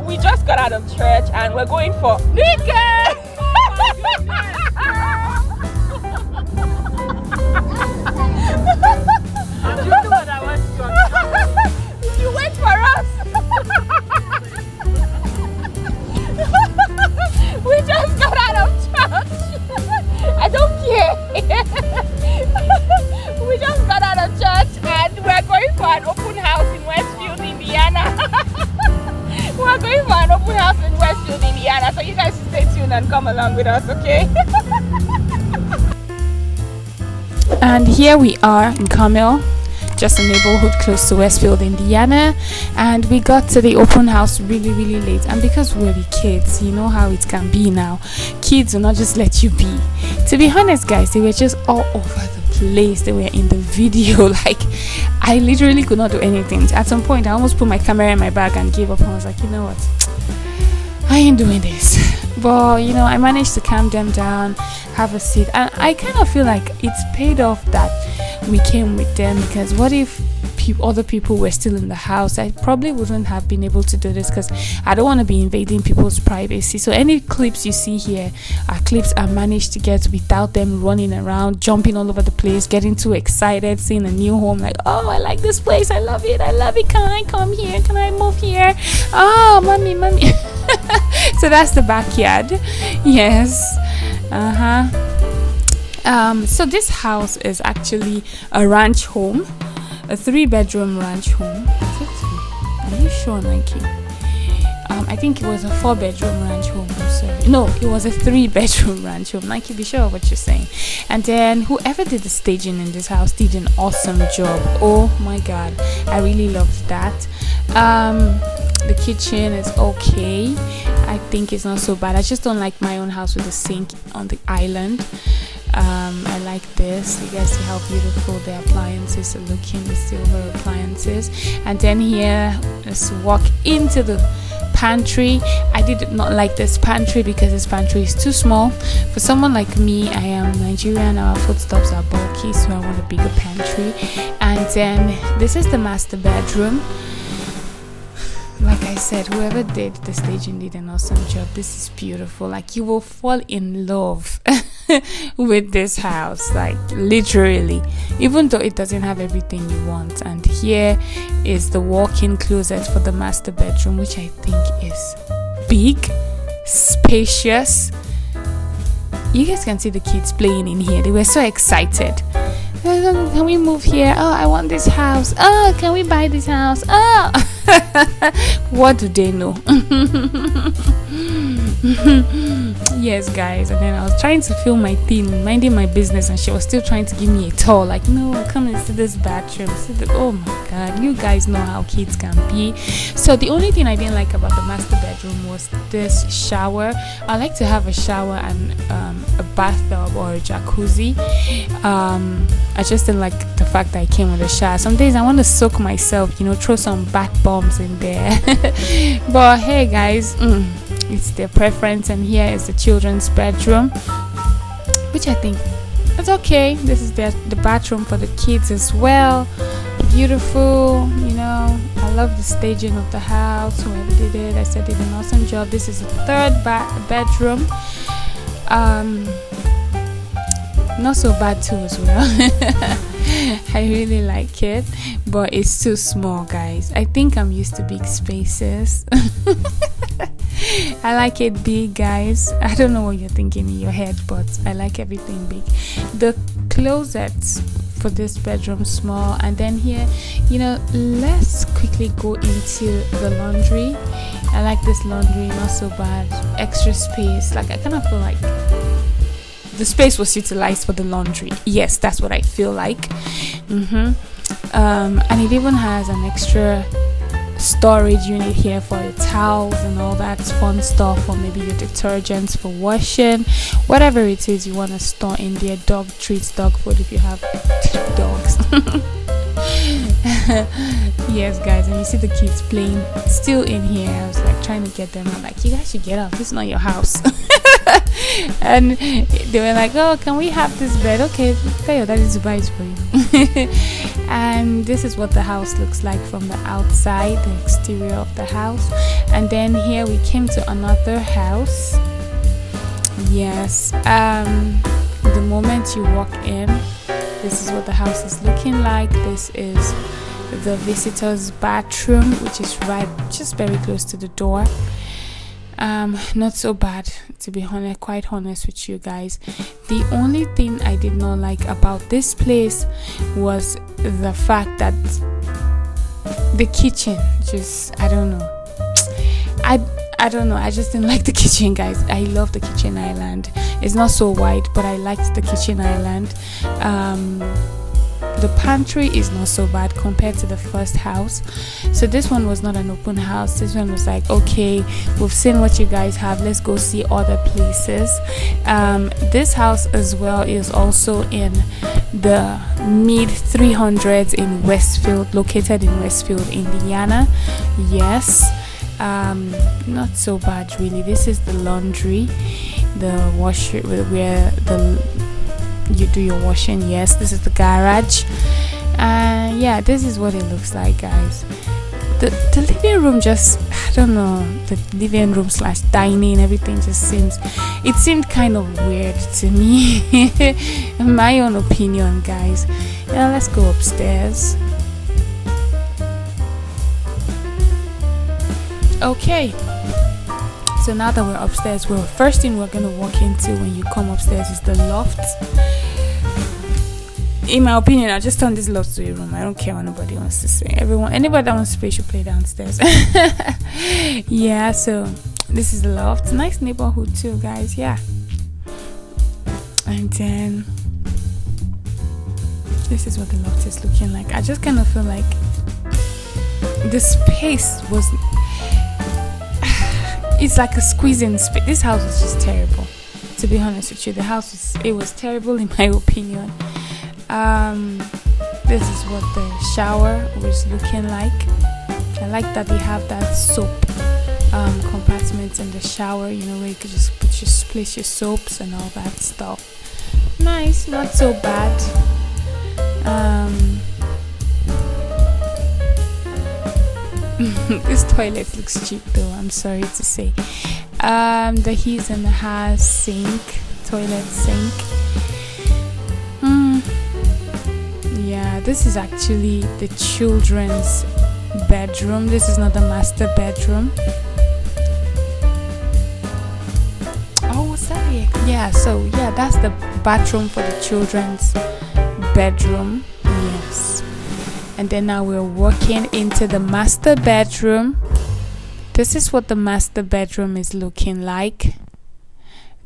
we just got out of church and we're going for Nika. You wait for us. We just got out of church. I don't care. We just got out of church and we're going for an open house in Westfield, Indiana. We're going for an open house in Westfield, Indiana. So you guys stay tuned and come along with us, okay? And here we are in Carmel, just a neighborhood close to Westfield, Indiana, and we got to the open house really late. And because we're the kids, you know how it can be now. Kids will not just let you be. To be honest, guys, they were just all over the place. They were in the video. Like, I literally could not do anything. At some point, I almost put my camera in my bag and gave up. I was like, you know what, I ain't doing this. But you know, I managed to calm them down, have a seat, and I kind of feel like it's paid off that we came with them, because what if other people were still in the house? I probably wouldn't have been able to do this, because I don't want to be invading people's privacy. So any clips you see here are clips I managed to get without them running around, jumping all over the place, getting too excited, seeing a new home, like, oh, I like this place, I love it, can I come here, can I move here, oh, mommy. So that's the backyard. Yes. So this house is actually a ranch home, a 3-bedroom ranch home. Is it 3? Are you sure, Nike? I think it was a 4-bedroom ranch home. I'm sorry. No, it was a 3-bedroom ranch home. Nike, be sure of what you're saying. And then whoever did the staging in this house did an awesome job. Oh my God, I really loved that. The kitchen is okay. I think it's not so bad. I just don't like my own house with a sink on the island. I like this. You guys see how beautiful the appliances are looking, the silver appliances. And then here, let's walk into the pantry. I did not like this pantry because this pantry is too small. For someone like me, I am Nigerian, our foodstuffs are bulky, so I want a bigger pantry. And then this is the master bedroom. Like I said, whoever did the staging did an awesome job. This is beautiful. Like, you will fall in love with this house, like literally, even though it doesn't have everything you want. And here is the walk-in closet for the master bedroom, which I think is big, spacious. You guys can see the kids playing in here. They were so excited. Can we move here? Oh, I want this house. Oh, can we buy this house? Oh. What do they know? Yes, guys. And then I was trying to film my thing, minding my business, and she was still trying to give me a tour, like, no, come and see this bathroom, oh my God, you guys know how kids can be. So the only thing I didn't like about the master bedroom was this shower. I like to have a shower and a bathtub or a jacuzzi. I just didn't like the fact that I came with a shower. Some days I want to soak myself, you know, throw some bath bombs in there. But hey, guys, it's their preference. And here is the children's bedroom, which I think is okay. This is the bathroom for the kids as well. Beautiful, you know. I love the staging of the house. Whoever did it, I said, did an awesome job. This is the third bedroom. Not so bad too as well. I really like it, but it's too small, guys. I think I'm used to big spaces. I like it big, guys. I don't know what you're thinking in your head, but I like everything big. The closet for this bedroom small. And then here, you know, let's quickly go into the laundry. I like this laundry, not so bad. Extra space. Like, I kind of feel like the space was utilized for the laundry. Yes, that's what I feel like. And it even has an extra storage unit here for your towels and all that fun stuff, or maybe your detergents for washing, whatever it is you want to store in there. Dog treats, dog food if you have dogs. Yes, guys, and you see the kids playing still in here. I was like trying to get them. I'm like, you guys should get out, this is not your house. And they were like, oh, can we have this bed? Okay, tell your daddy to buy it for you. And this is what the house looks like from the outside, the exterior of the house. And then here we came to another house. Yes, the moment you walk in, this is what the house is looking like. This is the visitor's bathroom, which is just very close to the door. Not so bad, to be honest, quite honest with you guys. The only thing I did not like about this place was the fact that the kitchen I don't know. I don't know, I just didn't like the kitchen, guys. I love the kitchen island. It's not so wide, but I liked the kitchen island. The pantry is not so bad compared to the first house. So this one was not an open house. This one was like, okay, we've seen what you guys have, let's go see other places. This house as well is also in the mid 300s in Westfield, located in Westfield, Indiana. Yes, not so bad really. This is the laundry, the washer where you do your washing. Yes, this is the garage. Yeah, this is what it looks like, guys. The living room, just I don't know, the living room / dining, everything just seemed kind of weird to me. In my own opinion, guys. Now let's go upstairs. Okay, so now that we're upstairs, first thing we're gonna walk into when you come upstairs is the loft. In my opinion, I just turn this loft to a room. I don't care what nobody wants to say. Anybody that wants to play should play downstairs. Yeah, so this is the loft. Nice neighborhood too, guys. Yeah. And then this is what the loft is looking like. I just kind of feel like the space was, it's like a squeezing space. This house was just terrible, to be honest with you. The house was terrible in my opinion. This is what the shower was looking like. I like that they have that soap compartment in the shower, you know, where you could just place your soaps and all that stuff. Nice, not so bad. This toilet looks cheap though, I'm sorry to say. The he's in the house sink, toilet sink. Yeah, this is actually the children's bedroom. This is not the master bedroom. Oh, what's that here? Yeah, so yeah, that's the bathroom for the children's bedroom. Yes. And then now we're walking into the master bedroom. This is what the master bedroom is looking like.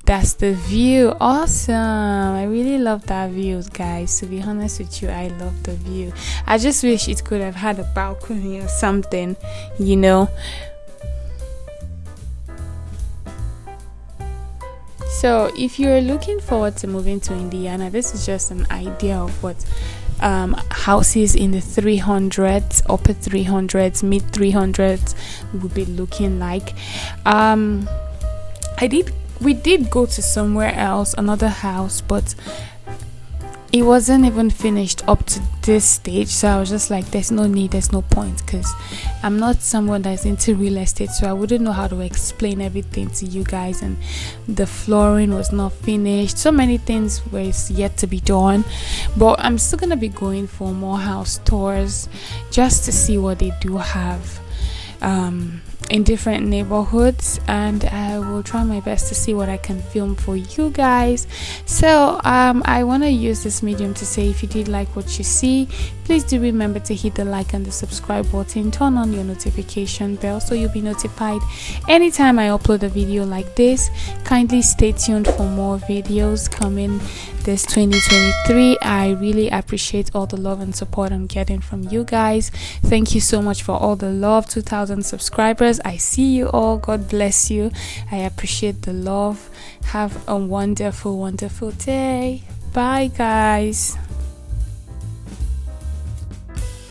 That's the view. Awesome. I really love that view, guys. To be honest with you, I love the view. I just wish it could have had a balcony or something, you know. So if you're looking forward to moving to Indiana, this is just an idea of what houses in the 300s, upper 300s, mid 300s would be looking like. We did go to somewhere else, another house, but it wasn't even finished up to this stage. So I was just like, there's no need, there's no point, because I'm not someone that's into real estate, so I wouldn't know how to explain everything to you guys. And the flooring was not finished, so many things were yet to be done. But I'm still gonna be going for more house tours just to see what they do have in different neighborhoods, and I will try my best to see what I can film for you guys. So I want to use this medium to say, if you did like what you see, please do remember to hit the like and the subscribe button, turn on your notification bell so you'll be notified anytime I upload a video like this. Kindly stay tuned for more videos coming this 2023. I really appreciate all the love and support I'm getting from you guys. Thank you so much for all the love. 2,000 subscribers, I see you all. God bless you. I appreciate the love. Have a wonderful day. Bye, guys.